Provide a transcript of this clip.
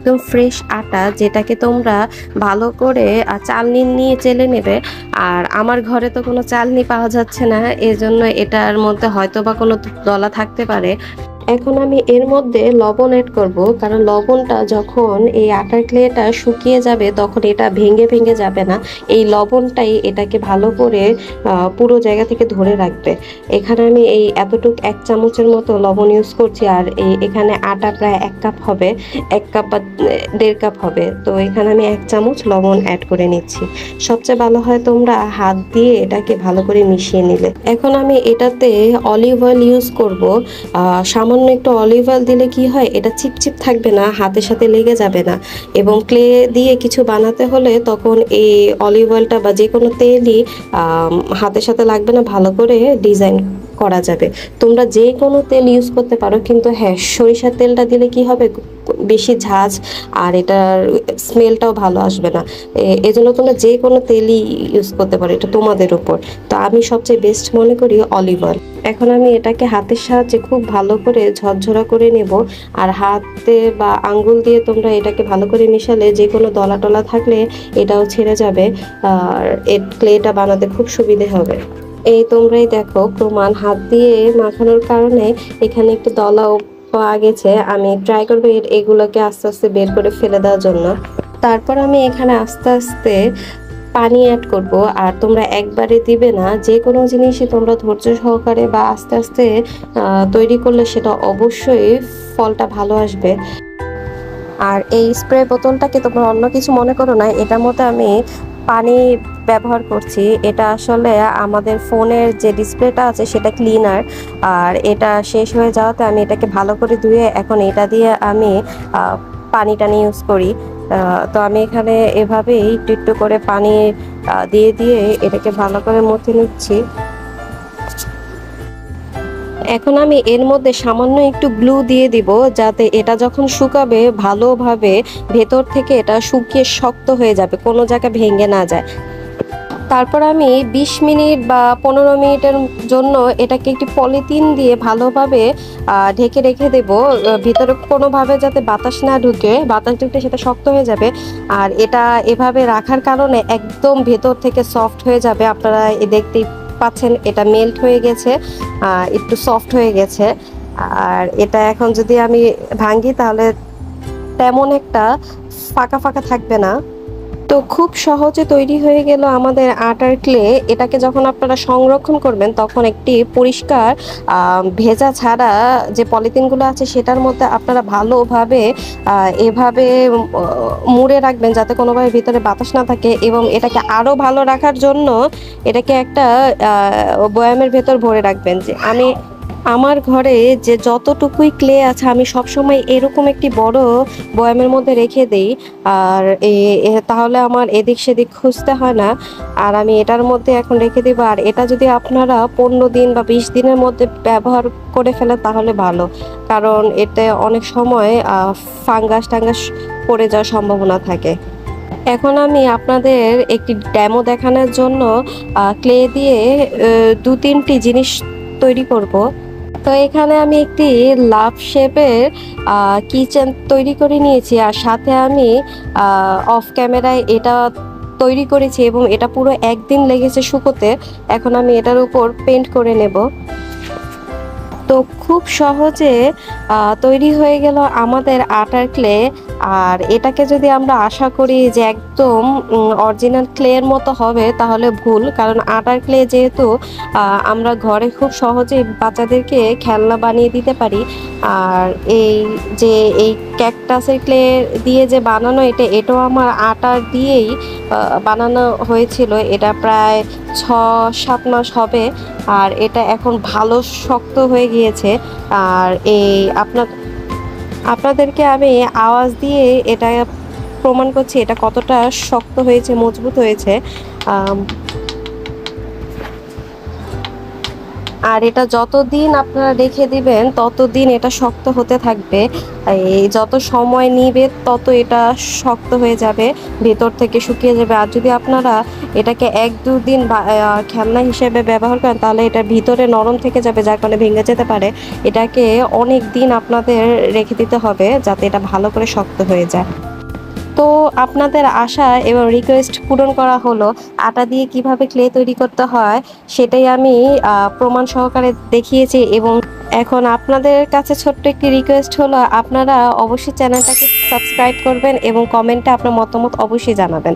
একদম ফ্রেশ আটা, যেটাকে তোমরা ভালো করে চালনি নিয়ে চেলে নেবে। আর আমার ঘরে তো কোনো চালনি পাওয়া যাচ্ছে না, এজন্য এটার মধ্যে হয়তো বা কোনো দলা থাকতে পারে। এখন আমি এর মধ্যে লবণ অ্যাড করব, কারণ লবণটা যখন এই আটার ক্লেটা শুকিয়ে যাবে তখন এটা ভেঙে ভেঙে যাবে না। এই লবণটাই এটাকে ভালো করে পুরো জায়গা থেকে ধরে রাখবে। এখানে আমি এই এতটুক 1 চামচের মতো লবণ ইউজ করছি, আর এখানে আটা প্রায় 1 কাপ হবে, 1 কাপ বা 1.5 কাপ হবে। তো এখানে আমি 1 চামচ লবণ অ্যাড করে নিচ্ছি। সবচেয়ে ভালো হয় তোমরা হাত দিয়ে এটাকে ভালো করে মিশিয়ে নিলে। এখন আমি এটাতে অলিভ অয়েল ইউজ করব। সামান্য একটু অলিভ অয়েল দিলে কি হয়, এটা চিপচিপ থাকবে না, হাতের সাথে লেগে যাবে না। এবং ক্লে দিয়ে কিছু বানাতে হলে তখন এই অলিভ অয়েলটা বা যে কোনো তেলই হাতের সাথে লাগবে না, ভালো করে ডিজাইন করা যাবে। তোমরা যে কোনো তেল ইউজ করতে পারো, কিন্তু হ্যাঁ, সরিষার তেলটা দিলে কি হবে, বেশি ঝাঁজ আর এটার স্মেলটাও ভালো আসবে না। এজন্য তোমরা যে কোনো তেলই ইউজ করতে পারো, এটা তোমাদের উপর। তো আমি সবচেয়ে বেস্ট মনে করি অলিভ অয়েল। এখন আমি এটাকে হাতের সাহায্যে খুব ভালো করে ঝরঝরা করে নেব। আর হাতে বা আঙ্গুল দিয়ে তোমরা এটাকে ভালো করে মিশালে যে কোনো দলা টলা থাকলে এটাও ছেড়ে যাবে। আর ক্লেটা বানাতে খুব সুবিধে হবে। এই তোমরাই দেখো প্রমাণ, হাত দিয়ে মাখানোর কারণে এখানে একটু দলাও পাওয়া গেছে। আমি ট্রাই করবো এগুলোকে আস্তে আস্তে বের করে ফেলে দেওয়ার জন্য। তারপর আমি এখানে আস্তে আস্তে পানি অ্যাড করব। আর তোমরা একবারে দিবে না, যে কোনো জিনিসই তোমরা ধৈর্য সহকারে বা আস্তে আস্তে তৈরি করলে সেটা অবশ্যই ফলটা ভালো আসবে। আর এই স্প্রে বোতলটাকে তোমরা অন্য কিছু মনে করো না, এটার মধ্যে আমি পানি ব্যবহার করছি। এটা আসলে আমাদের ফোনের যে ডিসপ্লেটা আছে সেটা ক্লিনার। আর এটা শেষ হয়ে যাওয়াতে আমি এটাকে ভালো করে ধুয়ে এখন এটা দিয়ে আমি পানি টানি ইউজ করি। তো আমি এখানে এভাবেই একটু একটু করে পানি দিয়ে দিয়ে এটাকে ভালো করে মুছে নিচ্ছি। এখন আমি এর মধ্যে সামান্য একটু গ্লু দিয়ে দিব, যাতে এটা যখন শুকাবে ভালোভাবে ভেতর থেকে এটা শুকিয়ে শক্ত হয়ে যাবে, কোনো জায়গা ভেঙে না যায়। তারপর আমি 20 মিনিট বা 15 মিনিটের জন্য এটাকে একটি পলিথিন দিয়ে ভালোভাবে ঢেকে রেখে দেব। ভিতরে কোনোভাবে যাতে বাতাস না ঢুকে, বাতাস ঢুকলে সেটা শক্ত হয়ে যাবে। আর এটা এভাবে রাখার কারণে একদম ভেতর থেকে সফট হয়ে যাবে। আপনারা দেখতেই পাচ্ছেন এটা মেল্ট হয়ে গেছে, একটু সফট হয়ে গেছে। আর এটা এখন যদি আমি ভাঙি তাহলে তেমন একটা ফাঁকা ফাঁকা থাকবে না। তো খুব সহজে তৈরি হয়ে গেল আমাদের আটার ক্লে। এটাকে যখন আপনারা সংরক্ষণ করবেন তখন একটি পরিষ্কার ভেজা ছাড়া যে পলিথিনগুলো আছে সেটার মধ্যে আপনারা ভালোভাবে এভাবে মুড়ে রাখবেন, যাতে কোনোভাবে ভিতরে বাতাস না থাকে। এবং এটাকে আরও ভালো রাখার জন্য এটাকে একটা বয়ামের ভেতর ভরে রাখবেন। যে আমি আমার ঘরে যে যতটুকুই ক্লে আছে আমি সবসময় এরকম একটি বড় বয়ামের মধ্যে রেখে দেই। আর তাহলে আমার এদিক সেদিক খুঁজতে হয় না। আর আমি এটার মধ্যে এখন রেখে দিব। আর এটা যদি আপনারা 15 দিন বা 20 দিনের মধ্যে ব্যবহার করে ফেলেন তাহলে ভালো, কারণ এতে অনেক সময় ফাঙ্গাস টাঙ্গাস পড়ে যাওয়ার সম্ভাবনা থাকে। এখন আমি আপনাদের একটি ডেমো দেখানোর জন্য ক্লে দিয়ে 2-3টি জিনিস তৈরি করব। তো এখানে আমি একটি লাভ শেপের কিচেন তৈরি করে নিয়েছি, আর সাথে আমি অফ ক্যামেরায় এটা তৈরি করেছি এবং এটা পুরো একদিন লেগেছে শুকোতে। এখন আমি এটার উপর পেন্ট করে নেব। তো খুব সহজে তৈরি হয়ে গেল আমাদের আটার ক্লে। আর এটাকে যদি আমরা আশা করি যে একদম অরিজিনাল ক্লের মতো হবে তাহলে ভুল, কারণ আটার ক্লে যেহেতু আমরা ঘরে খুব সহজেই বাচ্চাদেরকে খেলনা বানিয়ে দিতে পারি। আর এই যে এই ক্যাকটাসের ক্লে দিয়ে যে বানানো, এটাও আমার আটার দিয়েই বানানো হয়েছিল। এটা প্রায় 6-7 মাস হবে। আর এটা এখন ভালো শক্ত হয়ে গিয়েছে। আর এই আপনাদেরকে আমি আওয়াজ দিয়ে এটা প্রমাণ করছি এটা কতটা শক্ত হয়েছে, মজবুত হয়েছে। আর এটা যতদিন আপনারা রেখে দিবেন ততদিন এটা শক্ত হতে থাকবে। এই যত সময় নিবে তত এটা শক্ত হয়ে যাবে, ভেতর থেকে শুকিয়ে যাবে। আর যদি আপনারা এটাকে 1-2 দিন খেলনা হিসেবে ব্যবহার করেন তাহলে এটা ভিতরে নরম থেকে যাবে, যার কারণে ভেঙে যেতে পারে। এটাকে অনেক দিন আপনাদের রেখে দিতে হবে যাতে এটা ভালো করে শক্ত হয়ে যায়। তো আপনাদের আশা এবং রিকোয়েস্ট পূরণ করা হলো। আটা দিয়ে কিভাবে ক্লে তৈরি করতে হয় সেটাই আমি প্রমাণ সহকারে দেখিয়েছি। এবং এখন আপনাদের কাছে ছোট্ট একটি রিকোয়েস্ট হলো, আপনারা অবশ্যই চ্যানেলটাকে সাবস্ক্রাইব করবেন এবং কমেন্টে আপনার মতামত অবশ্যই জানাবেন।